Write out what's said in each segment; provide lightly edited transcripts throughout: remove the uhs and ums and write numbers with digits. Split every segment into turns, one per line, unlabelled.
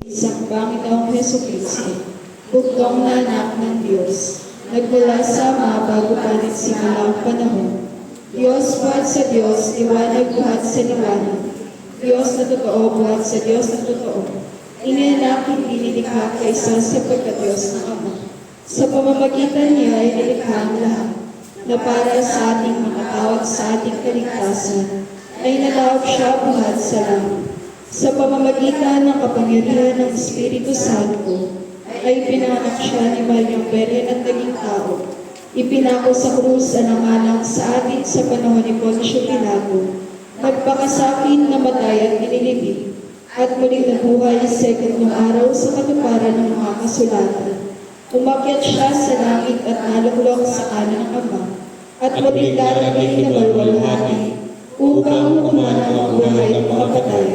Isang Panginoong Hesukristo, bugtong na anak ng Diyos, nagmula sa Ama bago pa nagsimula ang panahon. Diyos buhat sa Diyos, liwanag buhat sa liwanag. Diyos na totoo buhat sa Diyos na totoo. Inianak hindi nilikha kaysa sa pagka-Diyos ng Ama. Sa pamamagitan niya ay nilikha ang lahat, na para sa ating makatawag sa ating kaligtasan, ay nalawag siya buhat sa langit. Sa pamamagitan ng kapangyarihan ng Espiritu Santo, ay pinanganak siya ni Maryang Berhen at naging tao. Ipinako sa krus alang-alang sa atin sa panahon ni Poncio Pilato. Nagpakasakin, namatay at inilibing, at muling nabuhay sa ikatlong araw sa katuparan ng mga kasulatan. Umakyat siya sa langit at nalunglok sa kanan ng Ama, at muling darating na malwalhati upang hukuman ang buhay at mga patay.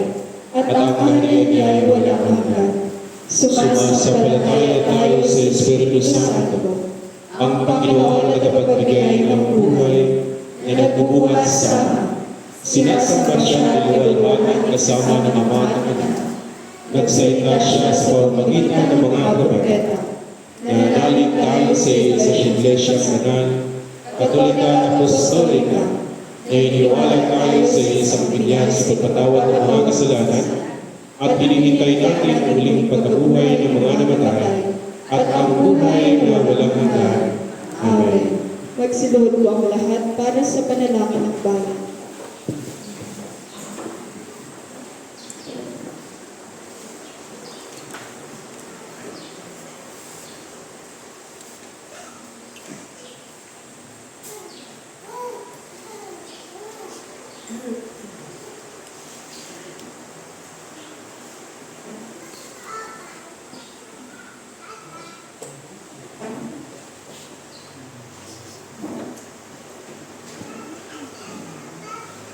At ang kaharian niya ay walang hanggan. Sumasampalataya tayo sa Espiritu Santo, ang Panginoon na tagapagbigay ng buhay na nagbubuhat sa Ama. Sinasamba siya ng liwanag kasama ng Ama at Anak. Nagsalita siya sa pamamagitan ng mga propeta. Nananalig tayo sa Iglesia Banal, Katolika, Apostolika. Naniniwala tayo sa isang binyan sa pagpatawad ng mga kasalanan at hinihintay natin ang muling pagkabuhay ng mga namatay at ang buhay na walang hanggan. Amen.
Magsiluhod po ang lahat para sa panalangin ng bayan.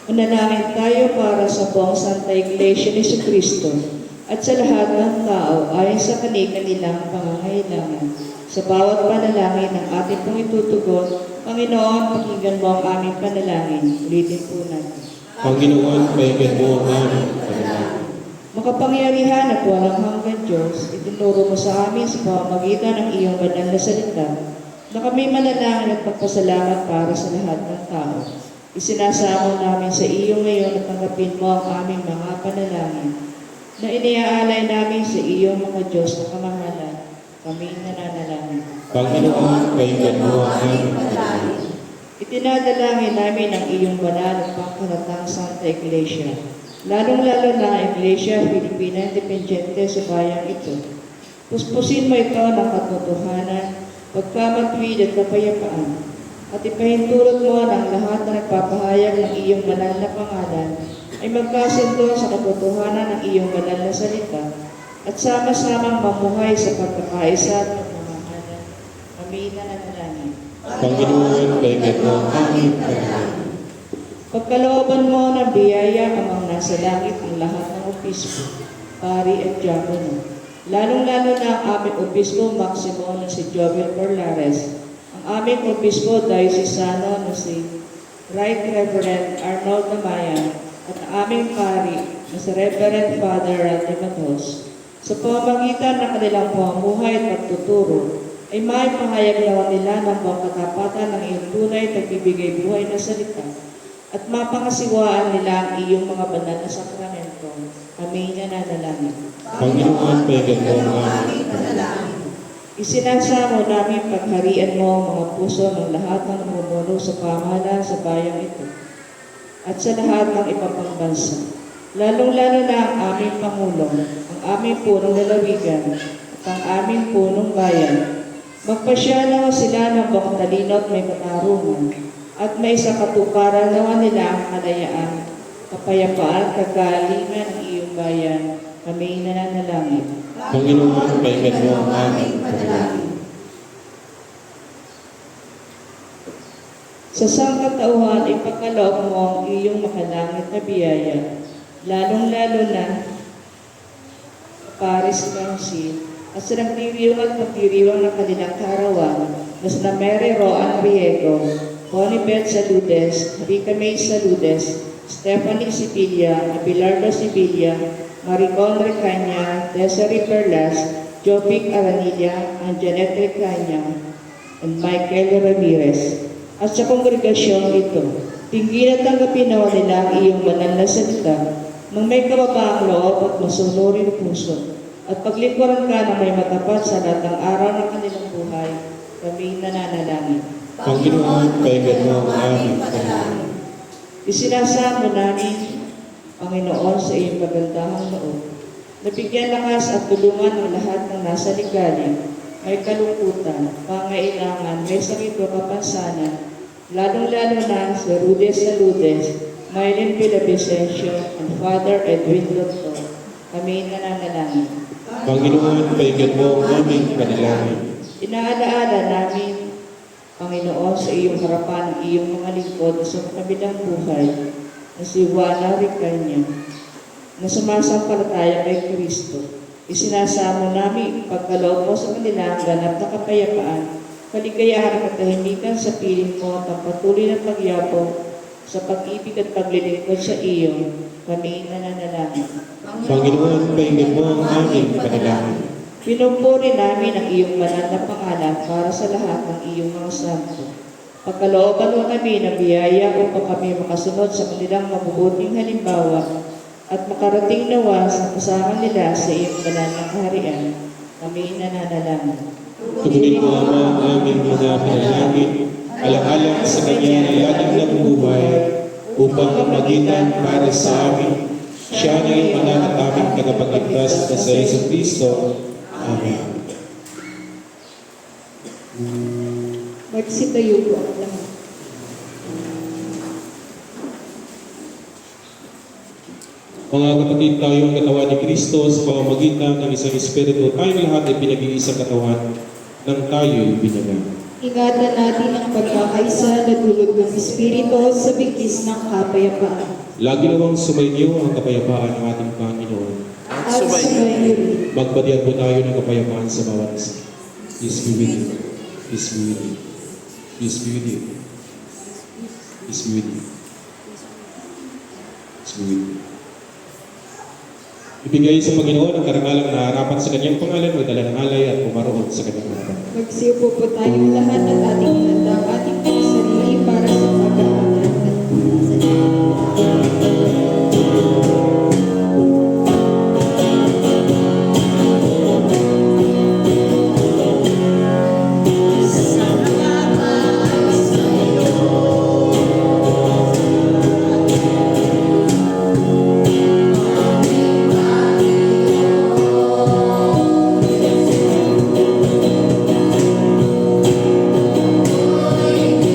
Manalangin tayo para sa buong Santa Iglesia ni Jesucristo at sa lahat ng tao ayon sa kanilang pangangailangan. Sa bawat panalangin ng ating pong itutugon, Panginoon, pakinggan mo ang aming panalangin. Ulitin po natin.
Panginoon, pakinggan mo ang aming panalangin.
Makapangyarihan at walang hanggan Diyos, itinuro mo sa amin sa pamamagitan ng iyong banal na salita na kami manalangin at magpasalamat para sa lahat ng tao. Isinasamo namin sa iyo ngayon at tanggapin mo ang aming mga panalangin na iniaalay namin sa iyo mga Diyos na kamahalan. Kami nananalangin.
Panginoon, pakinggan mo ang aming panalangin.
Itinadalangin namin ang iyong banal at pangkaratang Santa Iglesia, lalong-lalo na ang Iglesia Filipina Independiente sa bayang ito. Puspusin mo ito ng katotohanan, pagkamatwid at kapayapaan, at ipahintulot mo ng lahat na nagpapahayag ng iyong banal na pangalan ay magkasundo sa katotohanan ng iyong banal na salita at sama-samang mamuhay sa pagkakaisa at pagmamahalan. Kami nananalangin.
Panginoon, pakinggan mo ang aming panalangin.
Pagkalooban mo ng biyaya amang nasa langit ang lahat ng obispo, pari at diakono, lalong-lalo na ang aming obispo Maximo na si Jovel Corlares, ang aming obispo diocesano na si Right Reverend Arnold Namayan at ang aming pari na si Reverend Father Randy Matos. Sa pamamagitan ng kanilang pamumuhay at pagtuturo, ay maipahayag nawa nila ng buong katapatan ng iyong tunay at nagbibigay buhay na salita at mapangasiwaan nila ang iyong mga banal na sakramento. Kami nananalangin.
Panginoon, pakinggan mo ang aming panalangin.
Isinasamo namin pagharian mo ang mga puso ng lahat ng namumuno sa pamahalaan sa bayang ito at sa lahat ng ibang bansa, lalong-lalo na ang aming Pangulo, ang aming punong lalawigan at ang aming punong bayan. Magpasya nawa sila ng buong talino at may katarungan at may sa katuparan nawa nila ang kalayaan, kapayapaan, kagalingan ng iyong bayan. Kami nananalangin.
Panginoon, pakinggan mo ang aming panalangin.
Sa sangkatauhan, ipagkaloob mo ang iyong makalangit na biyaya, lalong-lalo na Paris Council, at sa nagdiriwang at pagdiriwang ng kanilang karawan, na sina Mary Roan Riego, Bonibet Saludes, Rica May Saludes, Stephanie Sibilia, Abelardo Sibilia, Maricon Recaña, Desiree Perlas, Jopic Aranilla, Anjanette Recaña, and Michael Ramirez. At sa kongregasyong ito, tingin at tanggapin nawa nila ang iyong banal na salita nang may kababaang loob at masunurin puso, at paglingkuran ka ng may matapat sa lahat ng araw ng kanilang buhay. Kami nananalangin.
Panginoon, kailan mo ang aming panalangin.
Isinasamo namin, Panginoon, sa iyong magandahang loob. Nabigyan lakas at tulungan ng lahat ng nasa ligalig, may kalungkutan, pangailangan, may sakit o kapansanan, lalong-lalo na si Rudes Saludes, Mylene Villavicencio, and Father Edwin Lotto. Kami nananalangin.
Panginoon, kailan mo ang aming panalangin.
Inaalaala namin, Panginoon, sa iyong harapan ang iyong mga lingkod sa kabilang buhay na si Juana Ricaña, na sumasampalataya kay Kristo. Isinasamo namin pagkaloob mo sa kanila ang ganap na kapayapaan, kaligayahan at katahimikan sa piling mo at ang patuloy na pagyapong sa pag-ibig at paglilingkod sa iyo. Kami nananalangin.
Panginoon, kailan mo ang aming panalangin.
Pinupuri namin ang iyong banal na pangalan para sa lahat ng iyong mga santo. Pagkalooban mo kami ng biyaya upang kami makasunod sa kanilang mabubuting halimbawa at makarating nawa sa kasama nila sa iyong banal na kaharian. Kami nananalangin.
Tugunin mo ang aming mga panalangin, alang-alang sa kanya na laging nabubuhay, upang kamagitan para sa amin. Siya na yung banal at aming tagapagligtas na sa Yesu Kristo. Amen.
Magsitayo po ang lahat.
Mga kapatid, tayo ang katawan ni Kristo sa pamamagitan ng isang Espiritu. Tayong lahat ay pinag-iisang katawan ng tayo'y binyagan.
Ingatan natin ang pagkakaisa na dulot ng Espiritu sa bigkis ng kapayapaan.
Lagi nawang sumainyo ang kapayapaan ng ating Panginoon.
At sumayin rin.
Magbadyan po tayo ng kapayapaan sa bawat isa. Peace be with you. Peace be with you. Peace be with you. Peace be with you. Peace be with you. Ibigay sa Panginoon ang karangalang na harapan sa kanyang pangalan, magdala ng alay at pumaroon sa kanyang harapan.
Magsiupo po tayong lahat at ating hinanda ang ating sarili para sa pag-aaral.
Thank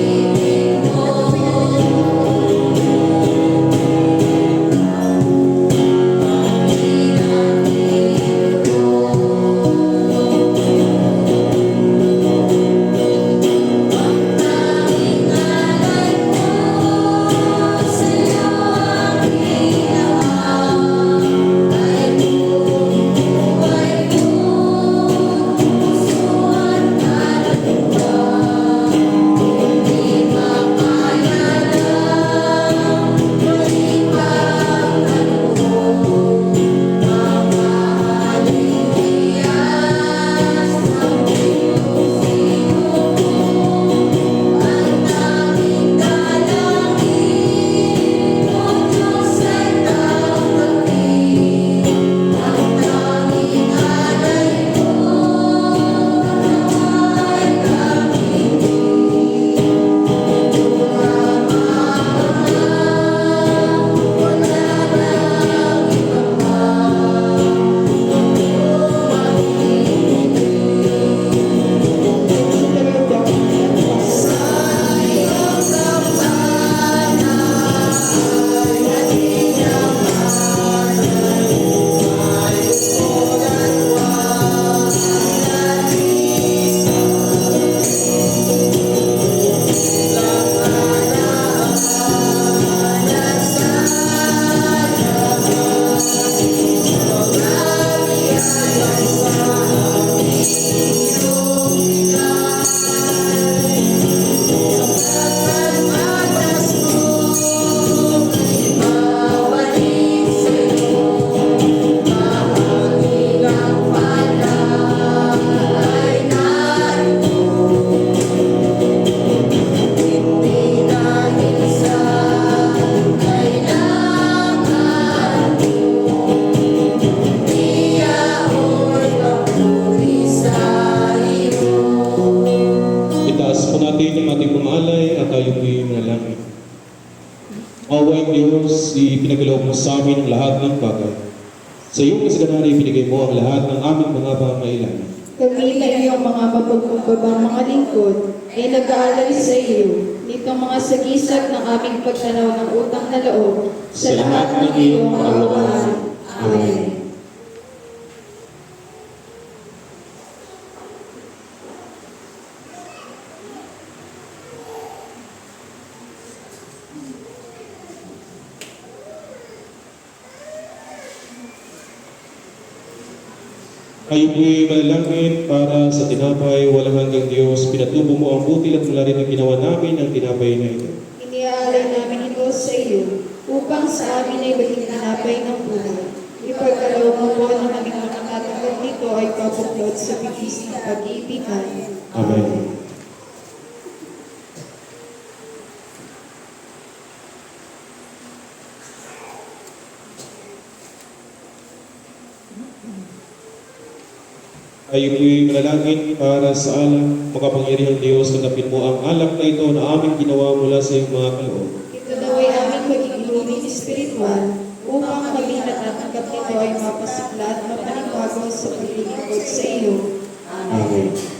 ipagkaloob mo sa amin ang lahat ng bagay. Sa iyong kasaganan ay binigay mo ang lahat ng aming mga pangailangan.
Kami na iyong mga mapagkumbabang mga lingkod ay nag-aalay sa iyo nitong mga sagisag ng aming pagtanaw ng utang na loob sa lahat ng iyong kaawaan. Amen.
Kayo po'y manalangin para sa tinapay, walang hanggang Diyos. Pinatubo mo ang butil at mula rin ang ginawa namin ang tinapay na ito.
Iniaalay namin ito sa iyo upang sa amin ay maging tinapay ng buhay. Ipagkaloob mo po ng aming makakatanggap nito ay papuklod sa bigis ng pag-iibigan.
Amen. Kayo po'y manalangin para sa alak, makapangyarihang Diyos, tanggapin mo ang alak na ito na aming ginawa mula sa iyong mga kaloob.
Ito daw ay aming maging iluming espiritual upang kami natatanggap nito ay mapasigla at mapanibago sa paglilingkod sa iyo. Amen.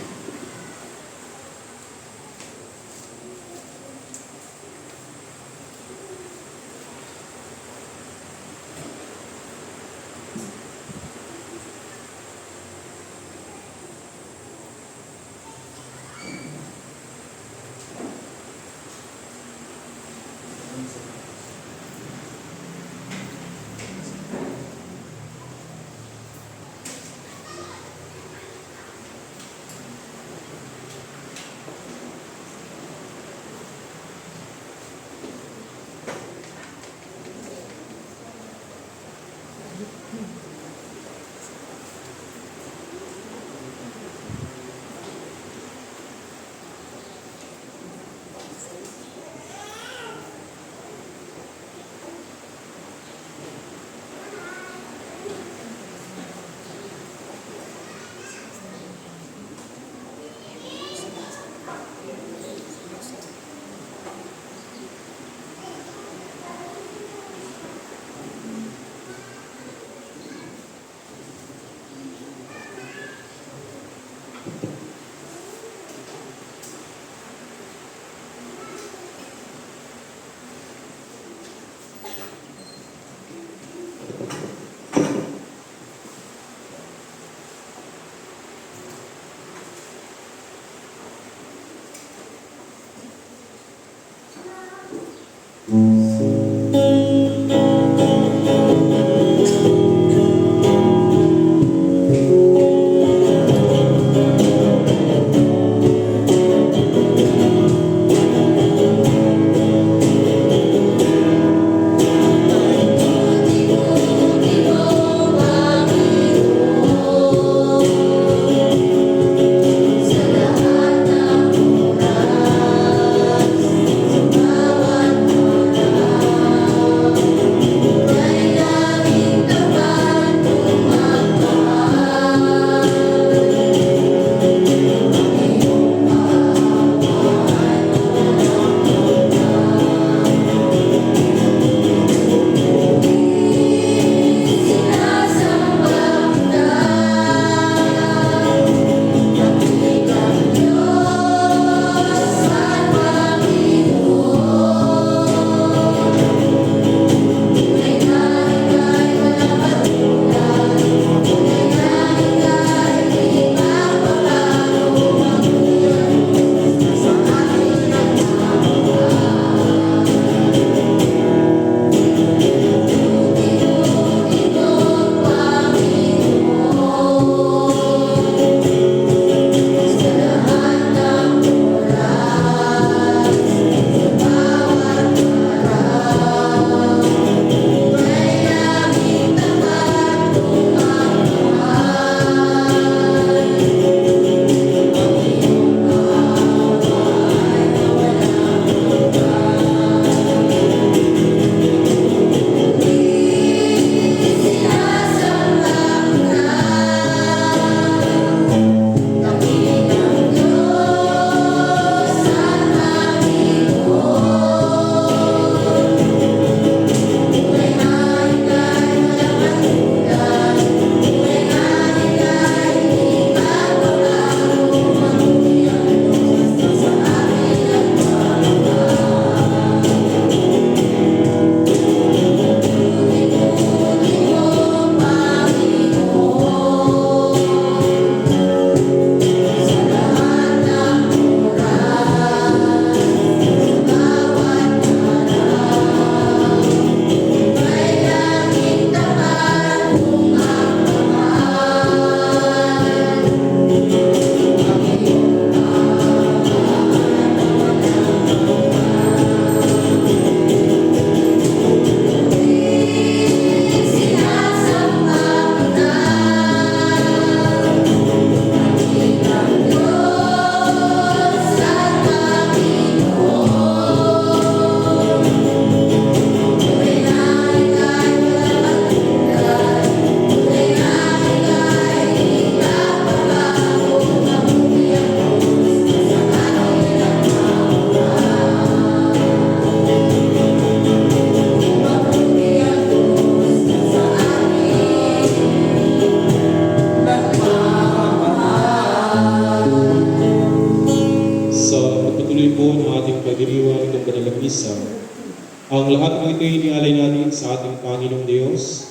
Ang lahat ng ito inialay natin sa ating Panginoong Diyos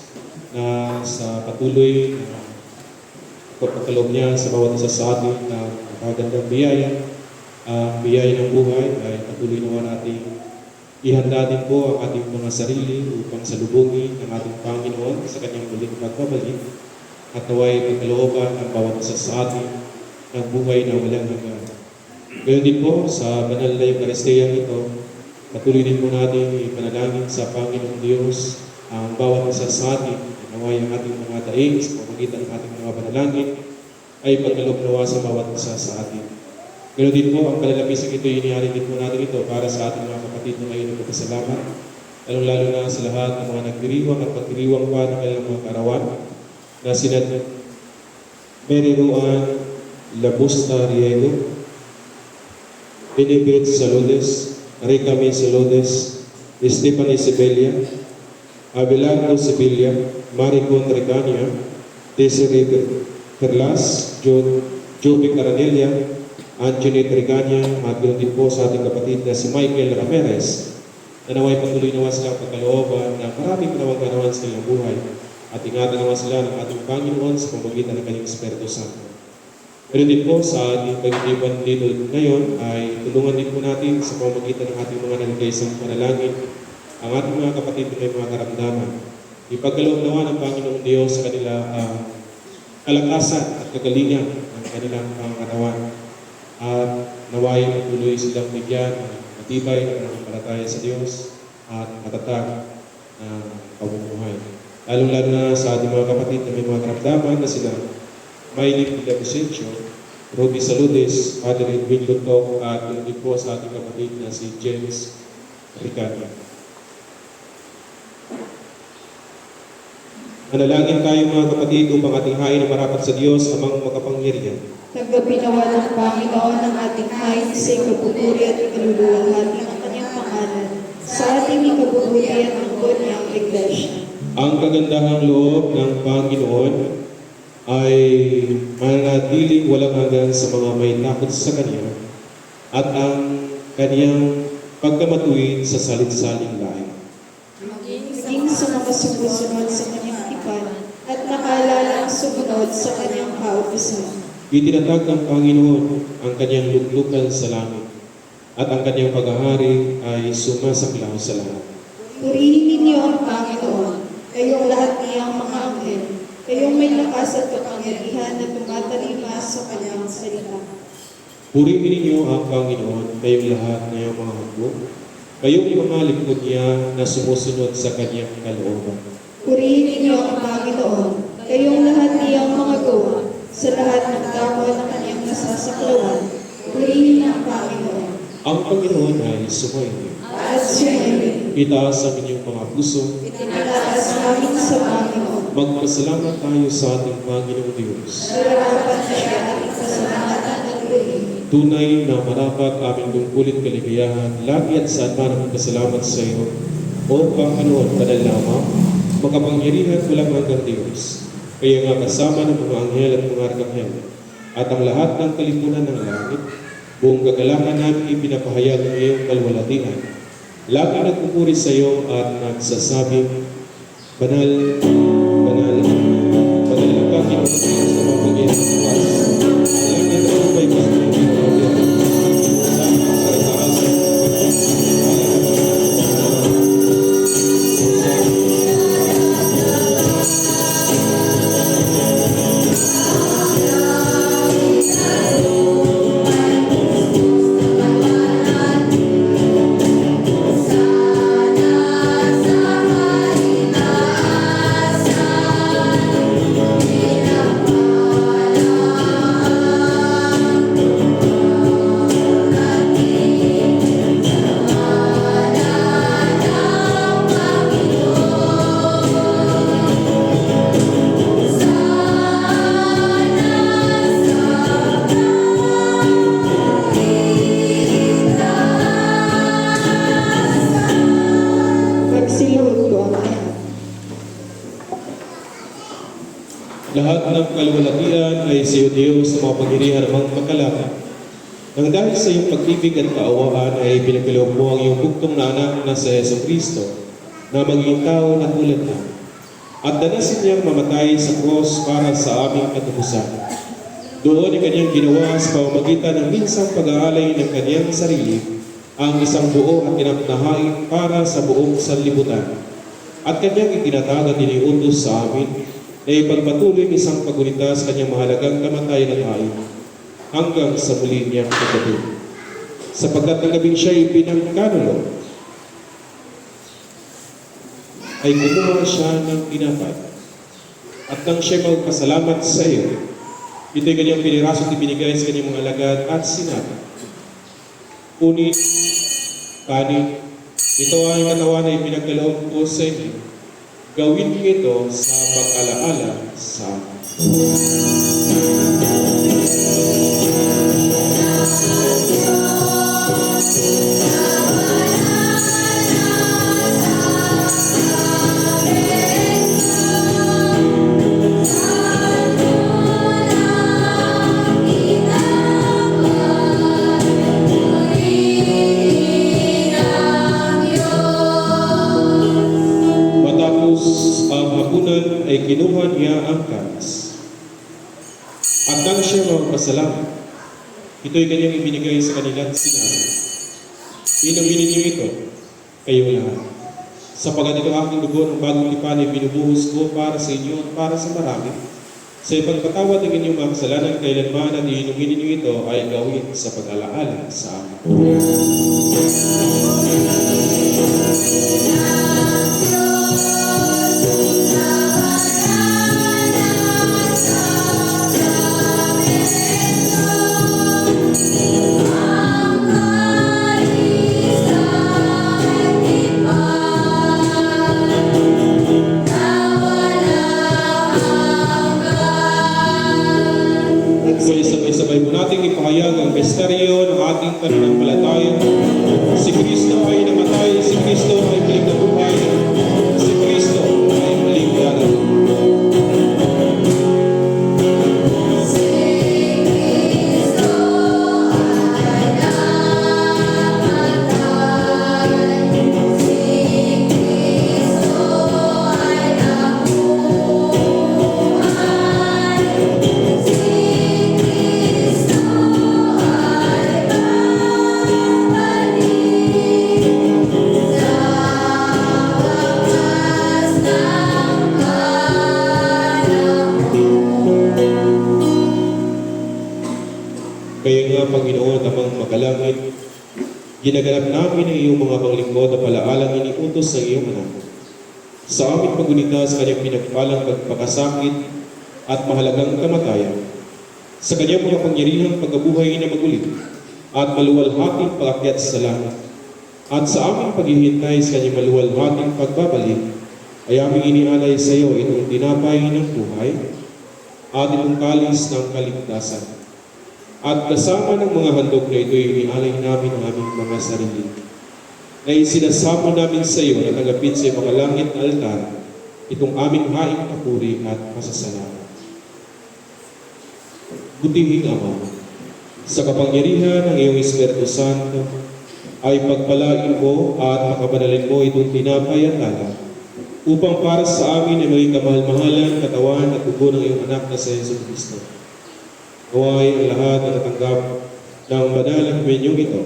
na sa patuloy na pagpapaloob niya sa bawat isa sa atin na magagandang biyaya. Ang biyaya ng buhay ay patuloy naman natin ihanda din po ang ating mga sarili upang salubungin ng ating Panginoon sa kanyang muling pagbabalik at naway pagkalooban ang bawat isa sa atin ng buhay na walang hanggan. Gayon din po sa banal na Eukaristiyang ito, patuloy din po natin ipanalangin sa Panginoong Diyos ang bawat isa sa atin. Naway ang ating mga daing sa pamagitan ng ating mga panalangin ay pagkaloob nawa sa bawat isa sa atin. Gayon din po ang kalalapisang ito, inihalin din po natin ito para sa ating mga kapatid na ngayon nagpapasalamat, lalong-lalo na sa lahat ng mga nagdiriwang at pagdiriwang pa ng kanilang mga karawan na sina Mary Ruan Labusta Riego, Benefit Saludes, Ricami Saludes, Stephanie Sibelia, Abelardo Sibelia, Maricon Recania, Desiree Perlas, Joby Caranelia, Anjanette Regania, at ganoon din po sa ating kapatid na si Michael Ramirez, na naway patuloy naman silang pagkalooban na maraming panawag-ganawan sa kanilang buhay at ingatan naman sila ng ating Panginoon sa pamamagitan ng kanyang Espiritu Santo. Ganoon din po sa ating pag-iban dito ngayon ay tulungan din po natin sa pamamagitan ng ating mga nagkaisang panalangin ang ating mga kapatid na may mga karamdaman. Ipagkaloob naman ng Panginoong Diyos sa kanila kalakasan at kagalingan ng kanilang pangarawan. At naway patuloy silang bigyan ng matibay na pananampalataya sa Diyos at matatag na pamumuhay. Lalong-lalo na sa ating mga kapatid na may mga karamdaman na sila Maylin Villavicencio, Ruby Saludes, Father Edwin Lutok, at yun din po sa ating kapatid na si James Ricania. Manalangin tayo mga kapatid upang ating hain na marapat sa Diyos amang makapangyarihan.
Nagpapinawa ng Panginoon ng ating hain sa ikabuburi at ikaluluwalhati ng kanyang pangalan sa ating ikabuburi at angkon niyang iglesia.
Ang kagandahang loob ng Panginoon ay mananatiling walang hanggan sa mga may takot sa Kanya at ang Kanyang pagkamatuwid sa salit-saling lahi.
Maging sa mga sumusunod sa kanyang tipan at nakalalang sumunod sa kanyang kautusan.
Itinatag ng Panginoon ang Kanyang luklukan sa langit at ang Kanyang paghahari ay sumasaklaw sa lahat.
Purihin ninyo ang Panginoon, kayong lahat niyang mga anghel, kayong may lakas at kapangyarihan na tumatalima sa kanyang salita.
Purihin ninyo ang Panginoon, kayong lahat na iyong mga hukbo, kayong mga lingkod niya na sumusunod sa Kanyang kalooban.
Purihin ninyo ang Panginoon, kayong lahat niyang mga gawa, sa lahat ng dako ng kanyang nasasaklawan. Purihin ang Panginoon.
Ang Panginoon ay sumainyo.
At sumainyo.
Itaas ang inyong mga puso.
Itinataas namin sa Panginoon.
Magpasalamat tayo sa ating Panginoong Diyos.
Narapat na siya ating pasalamatan at purihin.
Tunay na marapat aming tungkulin kaligayahan, lagi at saan man ang pasalamat sa iyo. O Panginoon, kanal lamang, makapangyarihan walang hanggang Diyos. Kaya nga kasama ng mga anghel at mga arkanghel, at ang lahat ng kalipunan ng langit, buong kagalangan namin ipinapahayag ng iyong kalwalatian. Lagi nagpupuri sa iyo at nagsasabing, Banal, Banal, Banal ang Panginoon sa mapagitan ng Diyos. Langit at lupa'y pagpapagin ng Diyos. Salamat sa itaas. Lahat ng kalwalatian ay sa iyo, Diyos, sa mga pagirihan ng magkalakad. Nang dahil sa iyong pag-ibig at kaawaan ay pinagkaloob mo ang iyong bugtong na anak na si Yesu Kristo na maging tao na tulad na. At danasin niyang mamatay sa krus para sa aming katubusan. Doon ay kanyang ginawa sa pamamagitan ng minsang pag-aalay ng kanyang sarili ang isang buo at tinapnahain para sa buong sanlibutan. At kanyang itinatag at iniutos sa amin na ipagpatuloy isang pagunita sa kanyang mahalagang kamatayan at hain hanggang sa muli niyang pagdating. Sapagkat ang gabing siya'y pinagkanulo, ay kumuha siya ng tinapay. At nang siya magpasalamat sa iyo, ito'y kanyang piniraso at ibinigay sa kanyang mga alagad at sinabi, "Punit, kanin, ito ang katawan na ipinagkaloob ko sa inyo. Gawin niyo ito sa pag-alaala sa akin." Matapos ang hapunan ay kinuha niya ang kanis. At nang siya magpasalamat, ito'y kanyang ibinigay sa kanila at sinabi, "Inumin niyo ito, kayo lahat. Sapagat ito aking dugo ng bagong tipan ay binubuhos ko para sa inyo at para sa marami. Sa ipagpatawad ng inyong mga kasalanan kailanman at iinumin niyo ito ay gawin sa pag-alaala sa akin." Kaya sabay-sabay po nating ipahayag ang misteryo ng ating pananampalataya. Si Kristo ay namatay, si Kristo ay muling nabuhay, si Kristo ay muling darating. Kaya nga, Panginoon, amang makalangit, ginaganap namin ang iyong mga panglingkod na palaalang iniutos ng iyong anak. Sa aming pagunita sa kanyang pinagpalang pagpakasakit at mahalagang kamatayan, sa kanyang mga pangyarihang pagkabuhay na magulit at maluwalhating pag-akyat sa langit, at sa aming paghihintay sa kanyang maluwalhating pagbabalik, ay aming inialay sa iyo itong tinapay ng buhay at itong kalis ng kaligtasan. At kasama ng mga handog na ito, inialay namin ang aming mga sarili, na isinasamo namin sa iyo na tanggapin sa mga langit na altar itong aming haing papuri at pasasalamat. Butihing Ama, sa kapangyarihan ng iyong Espiritu Santo, ay pagpalain mo at makabanalin mo itong tinapay at alak, upang para sa amin ay maging kamahal-mahalan, katawan at dugo ng iyong anak na si Yesu Kristo. Naway ang lahat na natanggap ng banal na menyong ito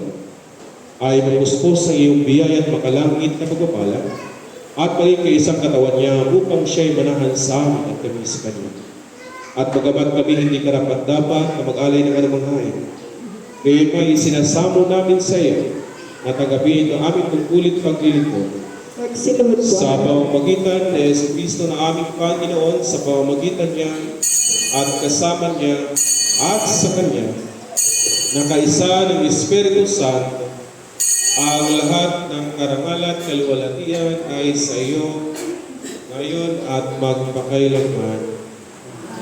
ay magpuspos sa iyong biyaya at makalangit na pagpapala at maging kaisang katawan niya upang siya'y manahan sa amin at kami sa kanya. At bagamat kami hindi karapat-dapat na mag-alay ng anumang hain, ngayon ay isinasamo namin sa iyo na tanggapin ang aming tungkulit paglilingkod
Magsiluhod po.
sa pamamagitan ni Yesu Kristo na aming Panginoon, sa pamamagitan niya at kasama niya at sa Kanya, na kaisa ng Espiritu Santo, ang lahat ng karangalan at kaluwalhatian ay sa iyo, ngayon at magpakailanman.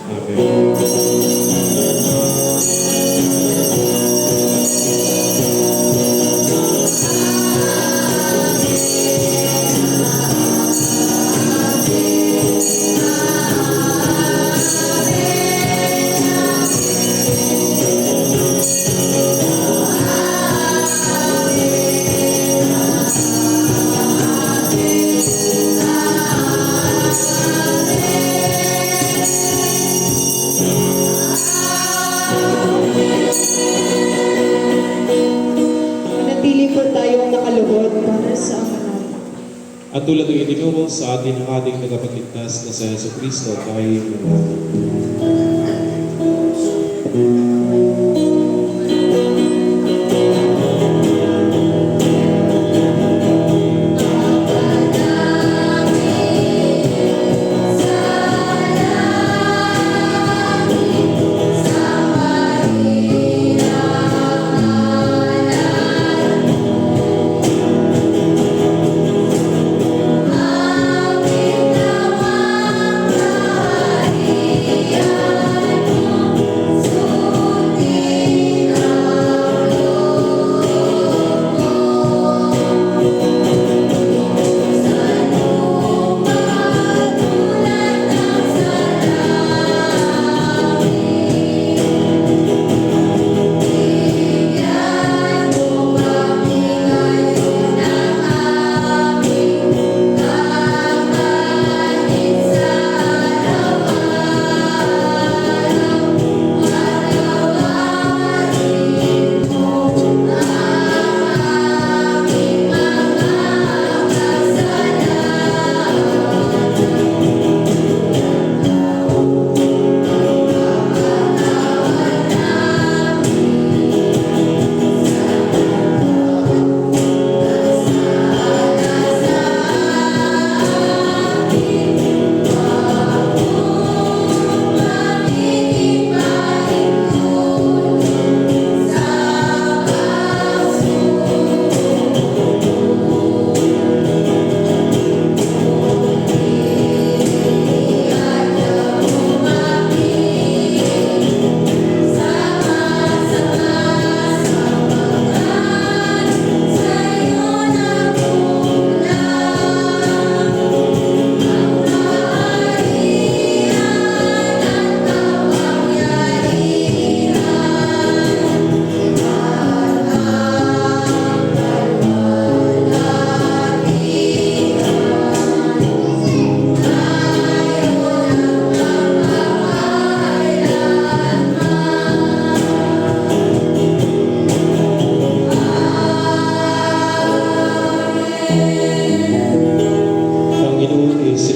Amen. At tulad ng itinuro sa atin ng ating tagapagligtas na sa Yesu Cristo, tayo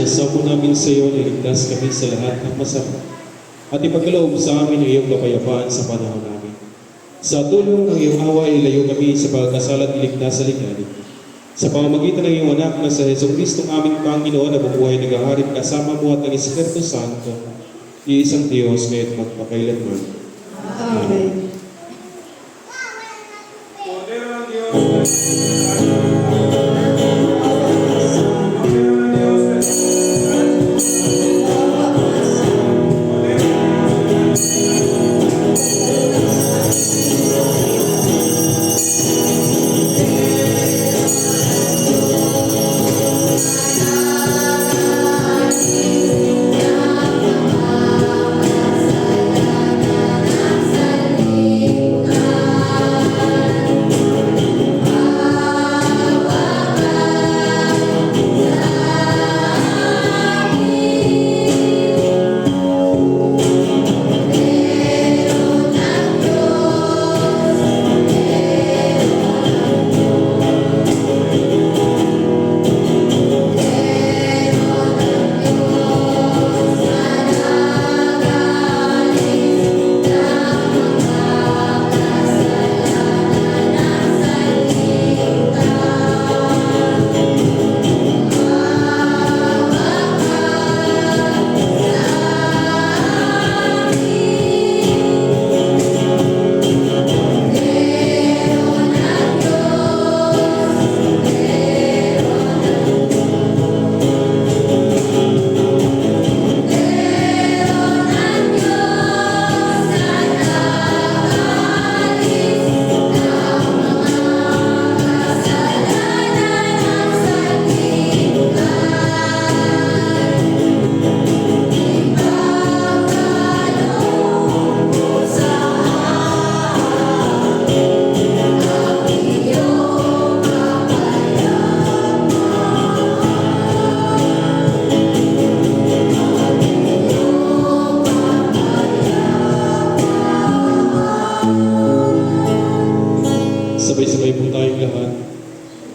sinasamo namin sa iyo na iligtas kami sa lahat ng masama at ipagkaloob sa amin ang iyong kapayapaan sa panahon namin. Sa tulong ng iyong awa, ilayo kami sa pagkasala at iligtas sa ligalig. Sa pamamagitan ng iyong anak na sa Heso Kristong aming Panginoon na bubuhay nag-aharip kasama mo at ang Espiritu Santo, iisang Diyos ngayon magpakailanman.
Amen.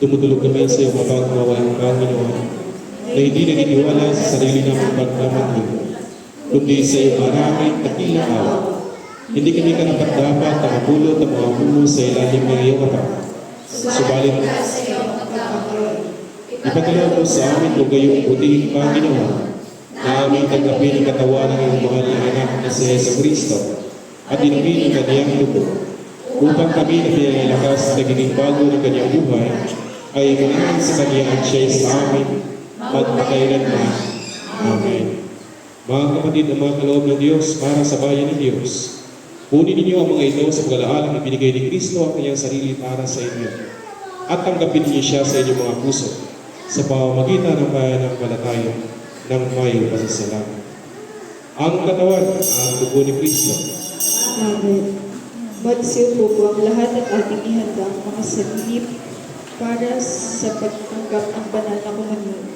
Tumutulog kami sa iyong mapagmawayang Panginoon, na hindi naniniwala sa sarili naming pagkamanhid, kundi sa iyong maraming dakilang awa. Hindi kami karapat-dapat na mapulot ang mga puno sa ilalim ng iyong mata. Subalit, ipadala mo sa amin kung gayong puting Panginoon, na aming tanggapin ang katawan ng iyong mahal na anak na si Jesucristo at inumin ang kaniyang dugo, upang kami na pinangilakas na nagiging bago ng kanyang buhay ay manahan sa kanya at siya sa amin magpakailanman. Amen. Mga kapatid at mga kaloob ng Diyos, para sa bayan ng Diyos, kunin ninyo ang mga ito sa pag-alaalang ibinigay ni Kristo ang kanyang sarili para sa inyo, at tanggapin niyo siya sa inyong mga puso sa pamamagitan ng pananampalataya ng may pasasalamat. Ang katawan ang dugo ni Kristo.
Amen. Magsiupo po ang lahat at ating ihanda ang mga salip para sa pagtanggap ng banal na komunyon.